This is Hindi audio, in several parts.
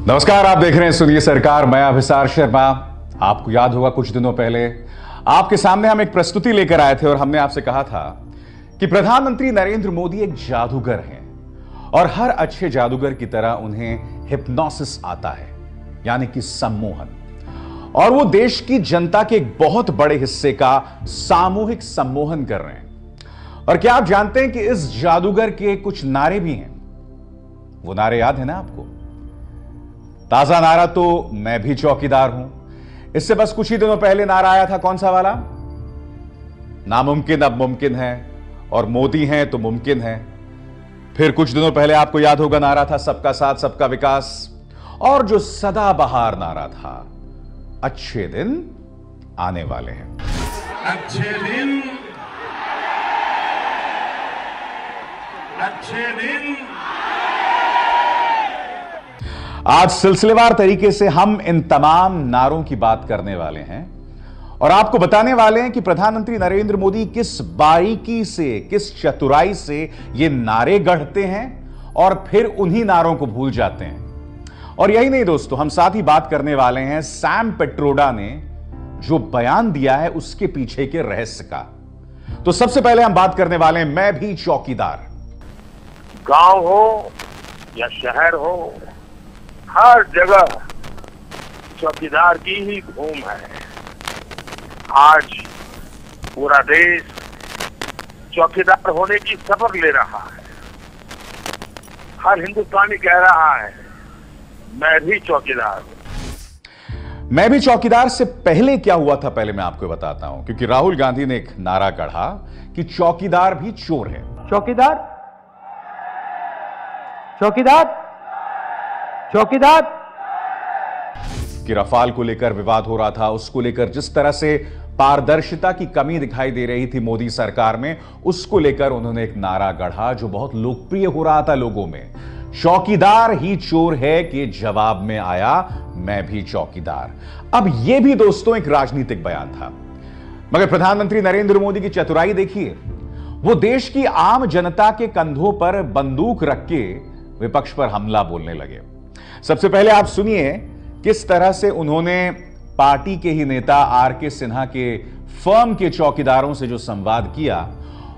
नमस्कार, आप देख रहे हैं सुनिए सरकार। मैं अभिसार शर्मा। आपको याद होगा कुछ दिनों पहले आपके सामने हम एक प्रस्तुति लेकर आए थे और हमने आपसे कहा था कि प्रधानमंत्री नरेंद्र मोदी एक जादूगर हैं और हर अच्छे जादूगर की तरह उन्हें हिप्नोसिस आता है, यानी कि सम्मोहन, और वो देश की जनता के एक बहुत बड़े हिस्से का सामूहिक सम्मोहन कर रहे हैं। और क्या आप जानते हैं कि इस जादूगर के कुछ नारे भी हैं? वो नारे याद है ना आपको? ताजा नारा तो मैं भी चौकीदार हूं। इससे बस कुछ ही दिनों पहले नारा आया था, कौन सा वाला? नामुमकिन अब मुमकिन है और मोदी हैं तो मुमकिन है। फिर कुछ दिनों पहले आपको याद होगा नारा था सबका साथ सबका विकास, और जो सदाबहार नारा था, अच्छे दिन आने वाले हैं। अच्छे दिन आज सिलसिलेवार तरीके से हम इन तमाम नारों की बात करने वाले हैं और आपको बताने वाले हैं कि प्रधानमंत्री नरेंद्र मोदी किस बारीकी से, किस चतुराई से ये नारे गढ़ते हैं और फिर उन्हीं नारों को भूल जाते हैं। और यही नहीं दोस्तों, हम साथ ही बात करने वाले हैं सैम पिट्रोडा ने जो बयान दिया है उसके पीछे के रहस्य का। तो सबसे पहले हम बात करने वाले हैं मैं भी चौकीदार। गांव हो या शहर हो, हर जगह चौकीदार की ही धूम है। आज पूरा देश चौकीदार होने की शपथ ले रहा है। हर हिंदुस्तानी कह रहा है मैं भी चौकीदार हूं। मैं भी चौकीदार से पहले क्या हुआ था, पहले मैं आपको बताता हूं, क्योंकि राहुल गांधी ने एक नारा गढ़ा कि चौकीदार भी चोर है। चौकीदार चौकीदार चौकीदार। कि रफाल को लेकर विवाद हो रहा था, उसको लेकर जिस तरह से पारदर्शिता की कमी दिखाई दे रही थी मोदी सरकार में, उसको लेकर उन्होंने एक नारा गढ़ा जो बहुत लोकप्रिय हो रहा था लोगों में। चौकीदार ही चोर है के जवाब में आया मैं भी चौकीदार। अब यह भी दोस्तों एक राजनीतिक बयान था, मगर प्रधानमंत्री नरेंद्र मोदी की चतुराई देखिए। वो देश की आम जनता के कंधों पर बंदूक रख के विपक्ष पर हमला बोलने लगे। सबसे पहले आप सुनिए किस तरह से उन्होंने पार्टी के ही नेता आर.के. सिन्हा के फर्म के चौकीदारों से जो संवाद किया,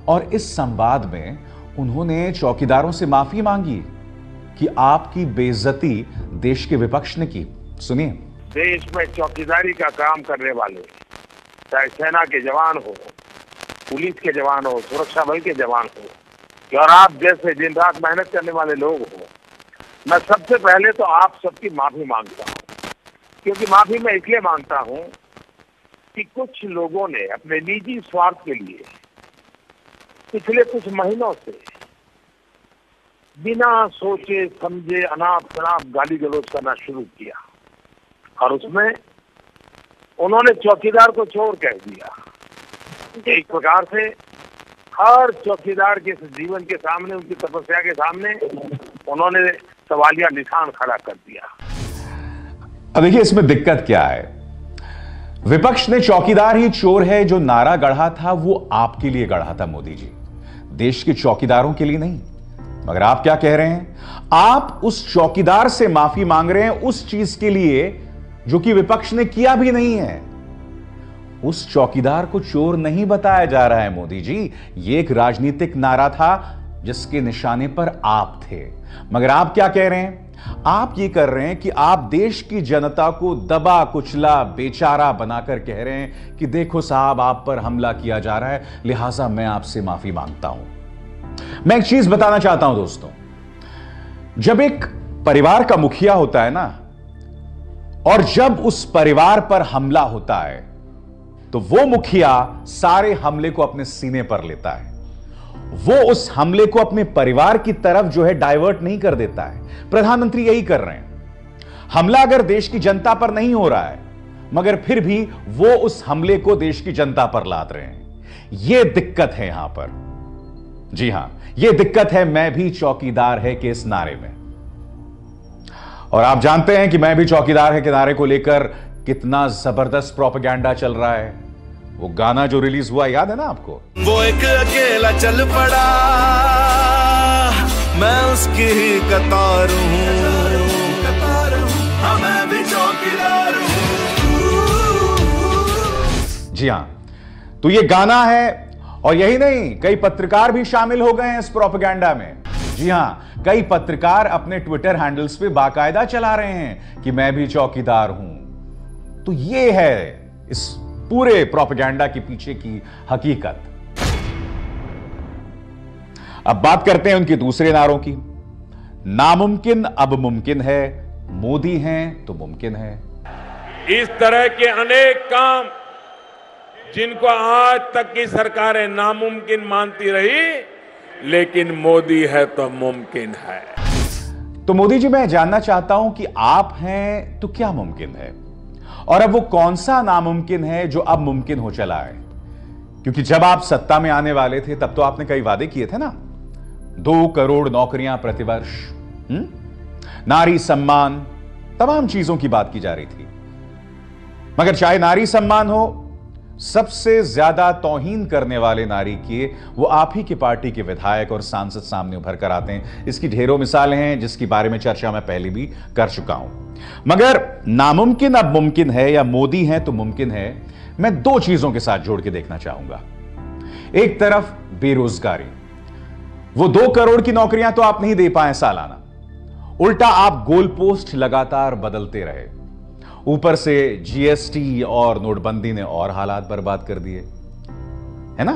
और इस संवाद में उन्होंने चौकीदारों से माफी मांगी कि आपकी बेइज्जती देश के विपक्ष ने की। सुनिए। देश में चौकीदारी का काम करने वाले, चाहे सेना के जवान हो, पुलिस के जवान हो, सुरक्षा बल के जवान हो, और आप जैसे दिन रात मेहनत करने वाले लोग हो, मैं सबसे पहले तो आप सबकी माफी मांगता हूं। क्योंकि माफी मैं इसलिए मांगता हूं कि कुछ लोगों ने अपने निजी स्वार्थ के लिए पिछले कुछ महीनों से बिना सोचे समझे अनाप शनाप गाली गलौज करना शुरू किया, और उसमें उन्होंने चौकीदार को चोर कह दिया। एक प्रकार से हर चौकीदार के जीवन के सामने, उनकी तपस्या के सामने उन्होंने सवालिया निशान खड़ा कर दिया। अब देखिए इसमें दिक्कत क्या है। विपक्ष ने चौकीदार ही चोर है जो नारा गढ़ा था, वो आपके लिए गढ़ा था मोदी जी, देश के चौकीदारों के लिए नहीं। मगर आप क्या कह रहे हैं? आप उस चौकीदार से माफी मांग रहे हैं उस चीज के लिए जो कि विपक्ष ने किया भी नहीं है। उस चौकीदार को चोर नहीं बताया जा रहा है मोदी जी, ये एक राजनीतिक नारा था जिसके निशाने पर आप थे। मगर आप क्या कह रहे हैं? आप ये कर रहे हैं कि आप देश की जनता को दबा कुचला बेचारा बनाकर कह रहे हैं कि देखो साहब, आप पर हमला किया जा रहा है, लिहाजा मैं आपसे माफी मांगता हूं। मैं एक चीज बताना चाहता हूं दोस्तों, जब एक परिवार का मुखिया होता है ना, और जब उस परिवार पर हमला होता है, तो वो मुखिया सारे हमले को अपने सीने पर लेता है। वो उस हमले को अपने परिवार की तरफ जो है डाइवर्ट नहीं कर देता है। प्रधानमंत्री यही कर रहे हैं। हमला अगर देश की जनता पर नहीं हो रहा है, मगर फिर भी वो उस हमले को देश की जनता पर लाद रहे हैं। यह दिक्कत है यहां पर। जी हां, यह दिक्कत है मैं भी चौकीदार है के इस नारे में। और आप जानते हैं कि मैं भी चौकीदार है के नारे को लेकर कितना जबरदस्त प्रोपेगेंडा चल रहा है। वो गाना जो रिलीज हुआ याद है ना आपको? वो एक अकेला चल पड़ा, मैं उसकी ही कतार हूं। जी हां, तो ये गाना है, और यही नहीं, कई पत्रकार भी शामिल हो गए हैं इस प्रोपेगेंडा में। जी हां, कई पत्रकार अपने ट्विटर हैंडल्स पे बाकायदा चला रहे हैं कि मैं भी चौकीदार हूं। तो ये है इस पूरे प्रोपेगेंडा के पीछे की हकीकत। अब बात करते हैं उनके दूसरे नारों की। नामुमकिन अब मुमकिन है, मोदी हैं तो मुमकिन है। इस तरह के अनेक काम जिनको आज तक की सरकारें नामुमकिन मानती रही, लेकिन मोदी है तो मुमकिन है। तो मोदी जी, मैं जानना चाहता हूं कि आप हैं तो क्या मुमकिन है, और अब वो कौन सा नामुमकिन है जो अब मुमकिन हो चला है? क्योंकि जब आप सत्ता में आने वाले थे तब तो आपने कई वादे किए थे ना, 2 करोड़ नौकरियां प्रतिवर्ष, नारी सम्मान, तमाम चीजों की बात की जा रही थी। मगर चाहे नारी सम्मान हो, सबसे ज्यादा तौहीन करने वाले नारी के वो आप ही की पार्टी के विधायक और सांसद सामने उभर कर आते हैं। इसकी ढेरों मिसालें हैं जिसके बारे में चर्चा मैं पहले भी कर चुका हूं। मगर नामुमकिन अब मुमकिन है या मोदी है तो मुमकिन है, मैं 2 चीजों के साथ जोड़ के देखना चाहूंगा। एक तरफ बेरोजगारी, वो 2 करोड़ की नौकरियां तो आप नहीं दे पाए सालाना, उल्टा आप गोल पोस्ट लगातार बदलते रहे। ऊपर से जीएसटी और नोटबंदी ने और हालात बर्बाद कर दिए, है ना।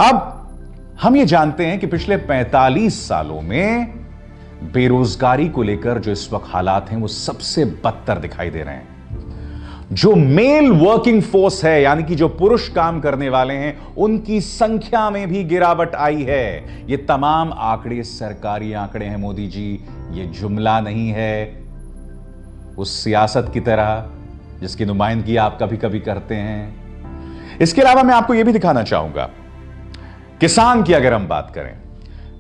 अब हम ये जानते हैं कि पिछले 45 सालों में बेरोजगारी को लेकर जो इस वक्त हालात हैं वो सबसे बदतर दिखाई दे रहे हैं। जो मेल वर्किंग फोर्स है, यानी कि जो पुरुष काम करने वाले हैं, उनकी संख्या में भी गिरावट आई है। ये तमाम आंकड़े सरकारी आंकड़े हैं मोदी जी, ये जुमला नहीं है उस सियासत की तरह जिसकी नुमाइंदगी आप कभी कभी करते हैं। इसके अलावा मैं आपको यह भी दिखाना चाहूंगा, किसान की अगर हम बात करें,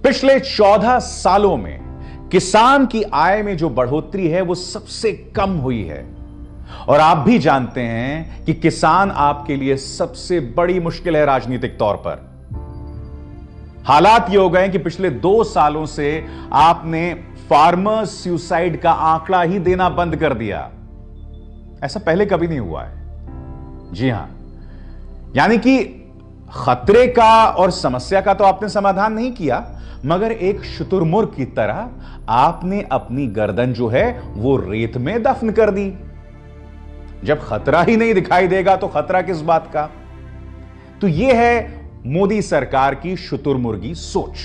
पिछले 14 सालों में किसान की आय में जो बढ़ोतरी है वो सबसे कम हुई है। और आप भी जानते हैं कि किसान आपके लिए सबसे बड़ी मुश्किल है राजनीतिक तौर पर। हालात ये हो गए कि पिछले 2 सालों से आपने फार्मर्स सुसाइड का आंकड़ा ही देना बंद कर दिया। ऐसा पहले कभी नहीं हुआ है। जी हां, यानी कि खतरे का और समस्या का तो आपने समाधान नहीं किया, मगर एक शुतुरमुर्ग की तरह आपने अपनी गर्दन जो है वो रेत में दफन कर दी। जब खतरा ही नहीं दिखाई देगा तो खतरा किस बात का? तो यह है मोदी सरकार की शुतुरमुर्गी सोच।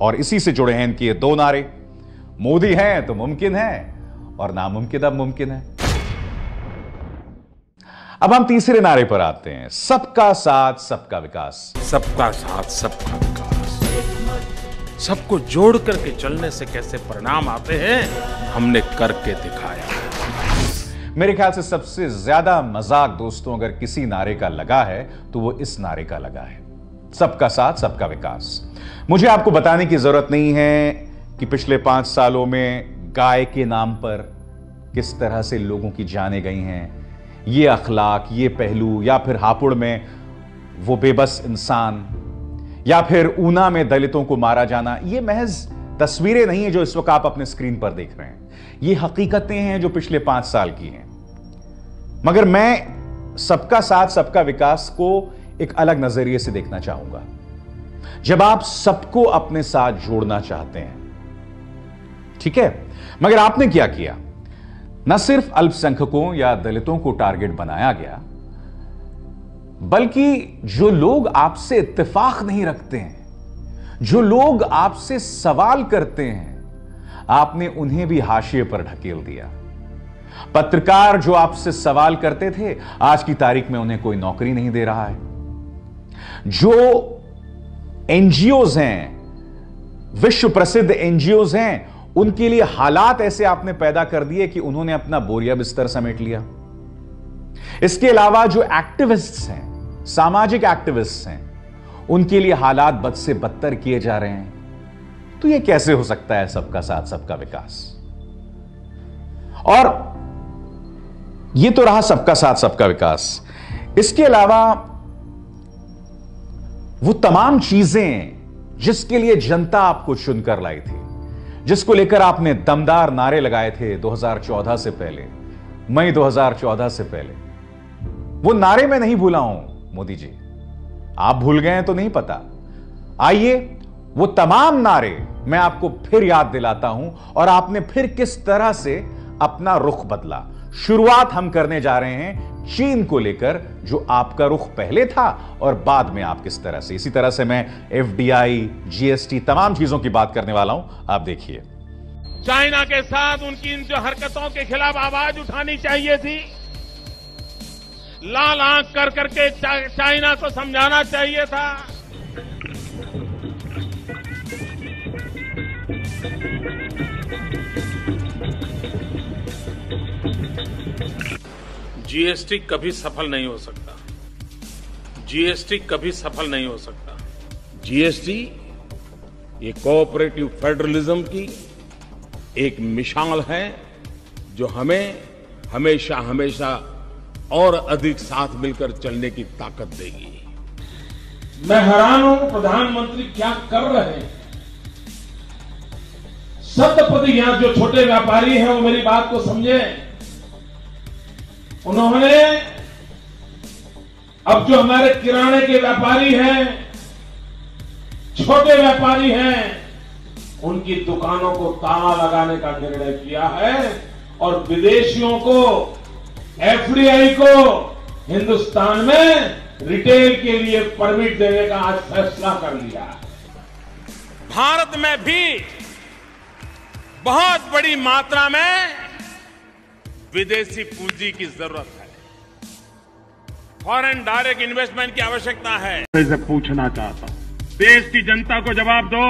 और इसी से जुड़े हैं इनके 2 नारे, मोदी हैं तो मुमकिन है और नामुमकिन अब मुमकिन है। अब हम तीसरे नारे पर आते हैं, सबका साथ सबका विकास। सबका साथ सबका विकास, सबको जोड़ करके चलने से कैसे परिणाम आते हैं, हमने करके दिखाया। मेरे ख्याल से सबसे ज्यादा मजाक दोस्तों अगर किसी नारे का लगा है तो वो इस नारे का लगा है, सबका साथ सबका विकास। मुझे आपको बताने की जरूरत नहीं है कि पिछले 5 सालों में गाय के नाम पर किस तरह से लोगों की जानें गई हैं। ये अखलाक, ये पहलू, या फिर हापुड़ में वो बेबस इंसान, या फिर ऊना में दलितों को मारा जाना, ये महज तस्वीरें नहीं है जो इस वक्त आप अपने स्क्रीन पर देख रहे हैं। ये हकीकतें हैं जो पिछले 5 साल की हैं। मगर मैं सबका साथ सबका विकास को एक अलग नजरिए से देखना चाहूंगा। जब आप सबको अपने साथ जोड़ना चाहते हैं, ठीक है, मगर आपने क्या किया? न सिर्फ अल्पसंख्यकों या दलितों को टारगेट बनाया गया, बल्कि जो लोग आपसे इत्तेफाक नहीं रखते हैं, जो लोग आपसे सवाल करते हैं, आपने उन्हें भी हाशिए पर ढकेल दिया। पत्रकार जो आपसे सवाल करते थे, आज की तारीख में उन्हें कोई नौकरी नहीं दे रहा है। जो एनजीओज हैं, विश्व प्रसिद्ध एनजीओज हैं, उनके लिए हालात ऐसे आपने पैदा कर दिए कि उन्होंने अपना बोरिया बिस्तर समेट लिया। इसके अलावा जो एक्टिविस्ट्स हैं, सामाजिक एक्टिविस्ट्स हैं, उनके लिए हालात बद से बदतर किए जा रहे हैं। तो यह कैसे हो सकता है सबका साथ सबका विकास? और यह तो रहा सबका साथ सबका विकास। इसके अलावा वो तमाम चीजें जिसके लिए जनता आपको चुनकर लाई थी, जिसको लेकर आपने दमदार नारे लगाए थे 2014 से पहले, मई 2014 से पहले, वो नारे मैं नहीं भूला हूं मोदी जी, आप भूल गए हैं तो नहीं पता। आइए वो तमाम नारे मैं आपको फिर याद दिलाता हूं और आपने फिर किस तरह से अपना रुख बदला। शुरुआत हम करने जा रहे हैं चीन को लेकर, जो आपका रुख पहले था और बाद में आप किस तरह से। इसी तरह से मैं FDI, GST तमाम चीजों की बात करने वाला हूं, आप देखिए। चाइना के साथ उनकी इन जो हरकतों के खिलाफ आवाज उठानी चाहिए थी, लाल आंख कर करके चाइना को समझाना चाहिए था। GST कभी सफल नहीं हो सकता, GST कभी सफल नहीं हो सकता। GST ये कोऑपरेटिव फेडरलिज्म की एक मिसाल है जो हमें हमेशा हमेशा और अधिक साथ मिलकर चलने की ताकत देगी। मैं हैरान हूं प्रधानमंत्री क्या कर रहे हैं। सप्तपदी यहां जो छोटे व्यापारी हैं वो मेरी बात को समझे। उन्होंने अब जो हमारे किराने के व्यापारी हैं, छोटे व्यापारी हैं, उनकी दुकानों को ताला लगाने का निर्णय किया है और विदेशियों को, FDI को हिंदुस्तान में रिटेल के लिए परमिट देने का आज फैसला कर लिया। भारत में भी बहुत बड़ी मात्रा में विदेशी पूंजी की जरूरत है, फॉरेन डायरेक्ट इन्वेस्टमेंट की आवश्यकता है। इसे पूछना चाहता हूं, देश की जनता को जवाब दो,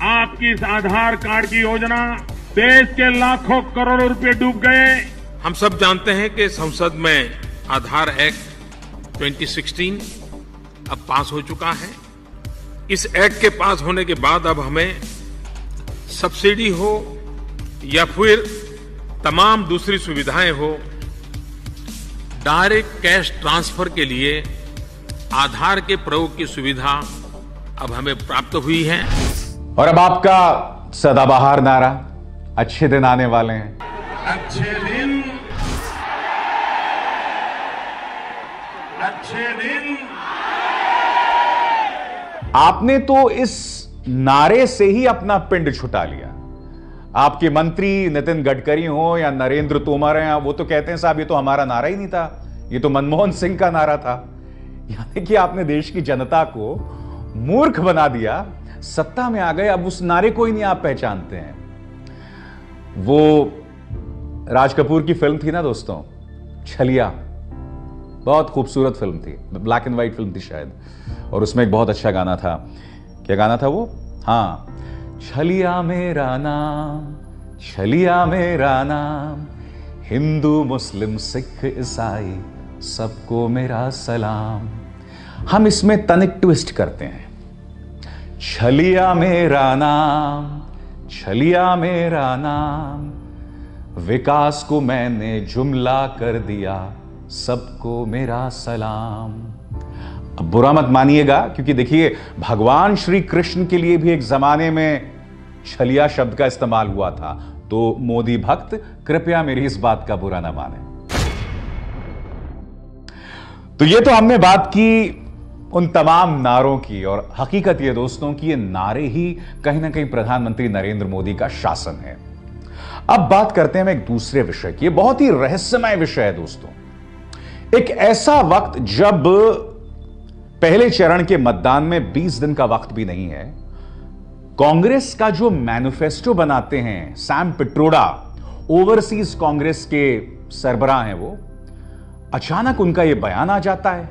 आपकी इस आधार कार्ड की योजना देश के लाखों करोड़ों रुपए डूब गए। हम सब जानते हैं कि संसद में आधार एक्ट 2016 अब पास हो चुका है। इस एक्ट के पास होने के बाद अब हमें सब्सिडी हो या फिर तमाम दूसरी सुविधाएं हो, डायरेक्ट कैश ट्रांसफर के लिए आधार के प्रयोग की सुविधा अब हमें प्राप्त हुई है। और अब आपका सदाबहार नारा, अच्छे दिन आने वाले हैं। अच्छे दिन, अच्छे दिन। आपने तो इस नारे से ही अपना पिंड छुटा लिया। आपके मंत्री नितिन गडकरी हो या नरेंद्र तोमर हैं, वो तो कहते हैं साहब ये तो हमारा नारा ही नहीं था, ये तो मनमोहन सिंह का नारा था। यानी कि आपने देश की जनता को मूर्ख बना दिया, सत्ता में आ गए, अब उस नारे को ही नहीं आप पहचानते हैं। वो राज कपूर की फिल्म थी ना दोस्तों, छलिया, बहुत खूबसूरत फिल्म थी, ब्लैक एंड व्हाइट फिल्म थी शायद, और उसमें एक बहुत अच्छा गाना था। क्या गाना था वो? हाँ, छलिया मेरा नाम, छलिया मेरा नाम, हिंदू मुस्लिम सिख ईसाई सबको मेरा सलाम। हम इसमें तनिक ट्विस्ट करते हैं, छलिया मेरा नाम, छलिया मेरा नाम, विकास को मैंने जुमला कर दिया, सबको मेरा सलाम। अब बुरा मत मानिएगा, क्योंकि देखिए भगवान श्री कृष्ण के लिए भी एक जमाने में छलिया शब्द का इस्तेमाल हुआ था, तो मोदी भक्त कृपया मेरी इस बात का बुरा ना माने। तो ये तो हमने बात की उन तमाम नारों की, और हकीकत ये दोस्तों कि ये नारे ही कहीं ना कहीं प्रधानमंत्री नरेंद्र मोदी का शासन है। अब बात करते हैं एक दूसरे विषय की, बहुत ही रहस्यमय विषय है दोस्तों। एक ऐसा वक्त जब पहले चरण के मतदान में 20 दिन का वक्त भी नहीं है, कांग्रेस का जो मैनिफेस्टो बनाते हैं सैम पिट्रोडा, ओवरसीज कांग्रेस के सरबराह हैं वो, अचानक उनका यह बयान आ जाता है।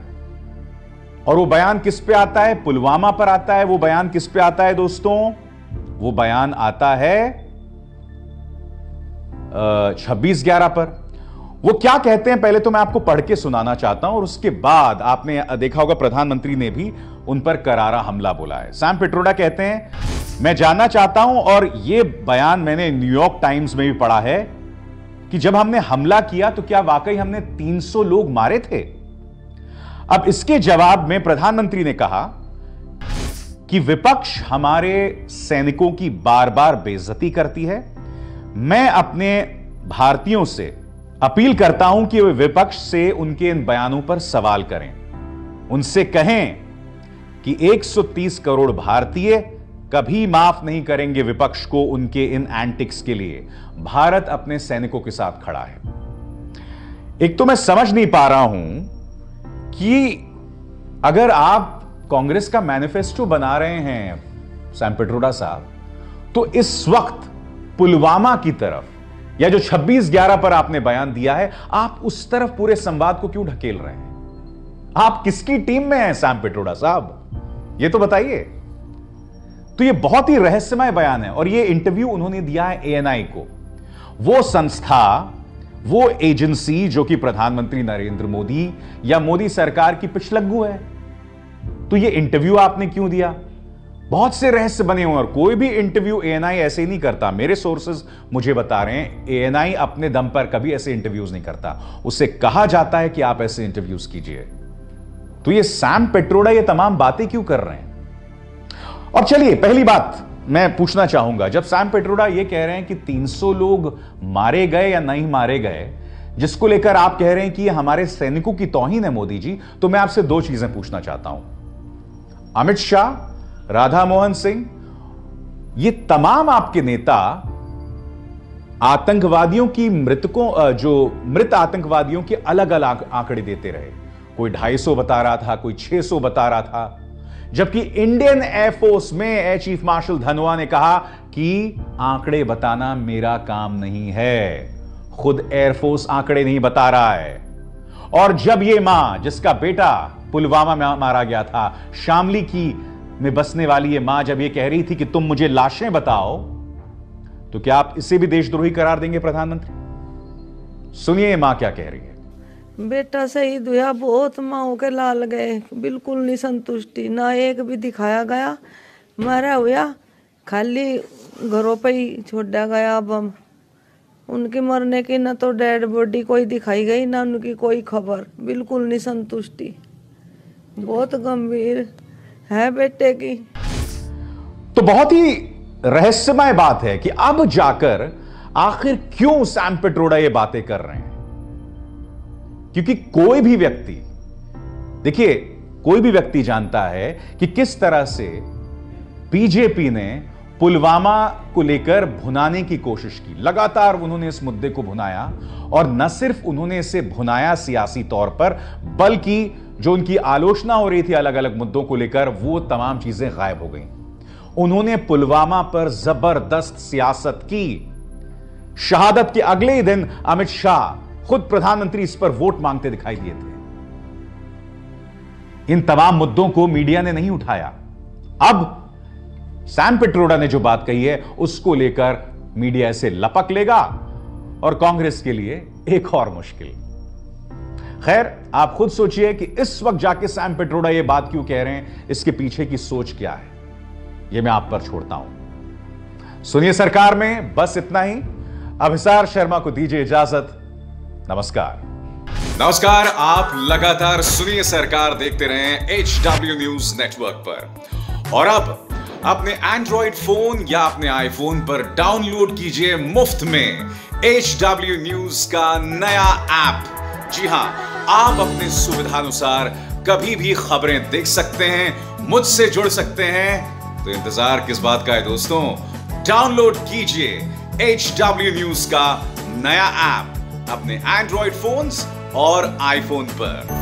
और वो बयान किस पे आता है? पुलवामा पर आता है। वो बयान किस पे आता है दोस्तों? वो बयान आता है 26/11 पर। वो क्या कहते हैं पहले तो मैं आपको पढ़ के सुनाना चाहता हूं, और उसके बाद आपने देखा होगा प्रधानमंत्री ने भी उन पर करारा हमला बोला है। सैम पिट्रोडा कहते हैं, मैं जानना चाहता हूं, और यह बयान मैंने न्यूयॉर्क टाइम्स में भी पढ़ा है, कि जब हमने हमला किया तो क्या वाकई हमने 300 लोग मारे थे? अब इसके जवाब में प्रधानमंत्री ने कहा कि विपक्ष हमारे सैनिकों की बार बार बेइज्जती करती है। मैं अपने भारतीयों से अपील करता हूं कि वे विपक्ष से उनके इन बयानों पर सवाल करें, उनसे कहें कि 130 करोड़ भारतीय कभी माफ नहीं करेंगे विपक्ष को उनके इन एंटिक्स के लिए। भारत अपने सैनिकों के साथ खड़ा है। एक तो मैं समझ नहीं पा रहा हूं कि अगर आप कांग्रेस का मैनिफेस्टो बना रहे हैं सैम पिट्रोडा साहब, तो इस वक्त पुलवामा की तरफ या जो 26/11 पर आपने बयान दिया है, आप उस तरफ पूरे संवाद को क्यों ढकेल रहे हैं? आप किसकी टीम में हैं सैम पिट्रोडा साहब, ये तो बताइए। तो ये बहुत ही रहस्यमय बयान है और ये इंटरव्यू उन्होंने दिया है ANI को, वो संस्था, वो एजेंसी जो कि प्रधानमंत्री नरेंद्र मोदी या मोदी सरकार की पिछलग्गू है। तो ये इंटरव्यू आपने क्यों दिया? बहुत से रहस्य बने हुए और कोई भी इंटरव्यू ANI ऐसे नहीं करता। मेरे सोर्सेज मुझे बता रहे हैं ANI अपने दम पर कभी ऐसे इंटरव्यूज नहीं करता, उससे कहा जाता है कि आप ऐसे इंटरव्यूज कीजिए। तो ये सैम पिट्रोडा ये तमाम बातें क्यों कर रहे हैं? और चलिए पहली बात मैं पूछना चाहूंगा, जब सैम पिट्रोडा ये कह रहे हैं कि 300 लोग मारे गए या नहीं मारे गए, जिसको लेकर आप कह रहे हैं कि ये हमारे सैनिकों की तौहीन है मोदी जी, तो मैं आपसे दो चीजें पूछना चाहता हूं। अमित शाह, राधा मोहन सिंह, ये तमाम आपके नेता आतंकवादियों की जो मृत आतंकवादियों के अलग अलग आंकड़े देते रहे। कोई 250 बता रहा था, कोई 600 बता रहा था, जबकि इंडियन एयरफोर्स में एयर चीफ मार्शल धनोआ ने कहा कि आंकड़े बताना मेरा काम नहीं है, खुद एयरफोर्स आंकड़े नहीं बता रहा है। और जब ये मां जिसका बेटा पुलवामा में मारा गया था, शामली की में बसने वाली ये मां जब ये कह रही थी कि तुम मुझे लाशें बताओ, तो क्या आप इसे भी देशद्रोही करार देंगे प्रधानमंत्री? सुनिए ये मां क्या कह रही है। बेटा शहीद हुआ, बहुत माओ के लाल गए, बिल्कुल नहीं संतुष्टि, ना एक भी दिखाया गया। मारा हुआ खाली घरों पे ही छोड़ा गया बम। उनके मरने की ना तो डेड बॉडी कोई दिखाई गई, ना उनकी कोई खबर, बिल्कुल नहीं संतुष्टि। बहुत गंभीर है बेटे की। तो बहुत ही रहस्यमय बात है कि अब जाकर आखिर क्यों सैम पिट्रोडा ये बातें कर रहे हैं। क्योंकि कोई भी व्यक्ति, देखिए कोई भी व्यक्ति जानता है कि किस तरह से बीजेपी ने पुलवामा को लेकर भुनाने की कोशिश की। लगातार उन्होंने इस मुद्दे को भुनाया और न सिर्फ उन्होंने इसे भुनाया सियासी तौर पर, बल्कि जो उनकी आलोचना हो रही थी अलग अलग मुद्दों को लेकर, वो तमाम चीजें गायब हो गई। उन्होंने पुलवामा पर जबरदस्त सियासत की। शहादत के अगले ही दिन अमित शाह खुद प्रधानमंत्री इस पर वोट मांगते दिखाई दिए थे। इन तमाम मुद्दों को मीडिया ने नहीं उठाया। अब सैम पिट्रोडा ने जो बात कही है उसको लेकर मीडिया इसे लपक लेगा और कांग्रेस के लिए एक और मुश्किल। खैर, आप खुद सोचिए कि इस वक्त जाके सैम पिट्रोडा ये बात क्यों कह रहे हैं, इसके पीछे की सोच क्या है, यह मैं आप पर छोड़ता हूं। सुनिए सरकार में बस इतना ही। अभिसार शर्मा को दीजिए इजाजत। नमस्कार। आप लगातार सुनिए सरकार देखते रहें HW न्यूज नेटवर्क पर, और अब अपने एंड्रॉइड फोन या अपने आईफोन पर डाउनलोड कीजिए मुफ्त में HW न्यूज का नया ऐप। जी हां, आप अपने सुविधानुसार कभी भी खबरें देख सकते हैं, मुझसे जुड़ सकते हैं। तो इंतजार किस बात का है दोस्तों, डाउनलोड कीजिए HW न्यूज का नया ऐप अपने एंड्रॉइड फोन्स और आईफोन पर।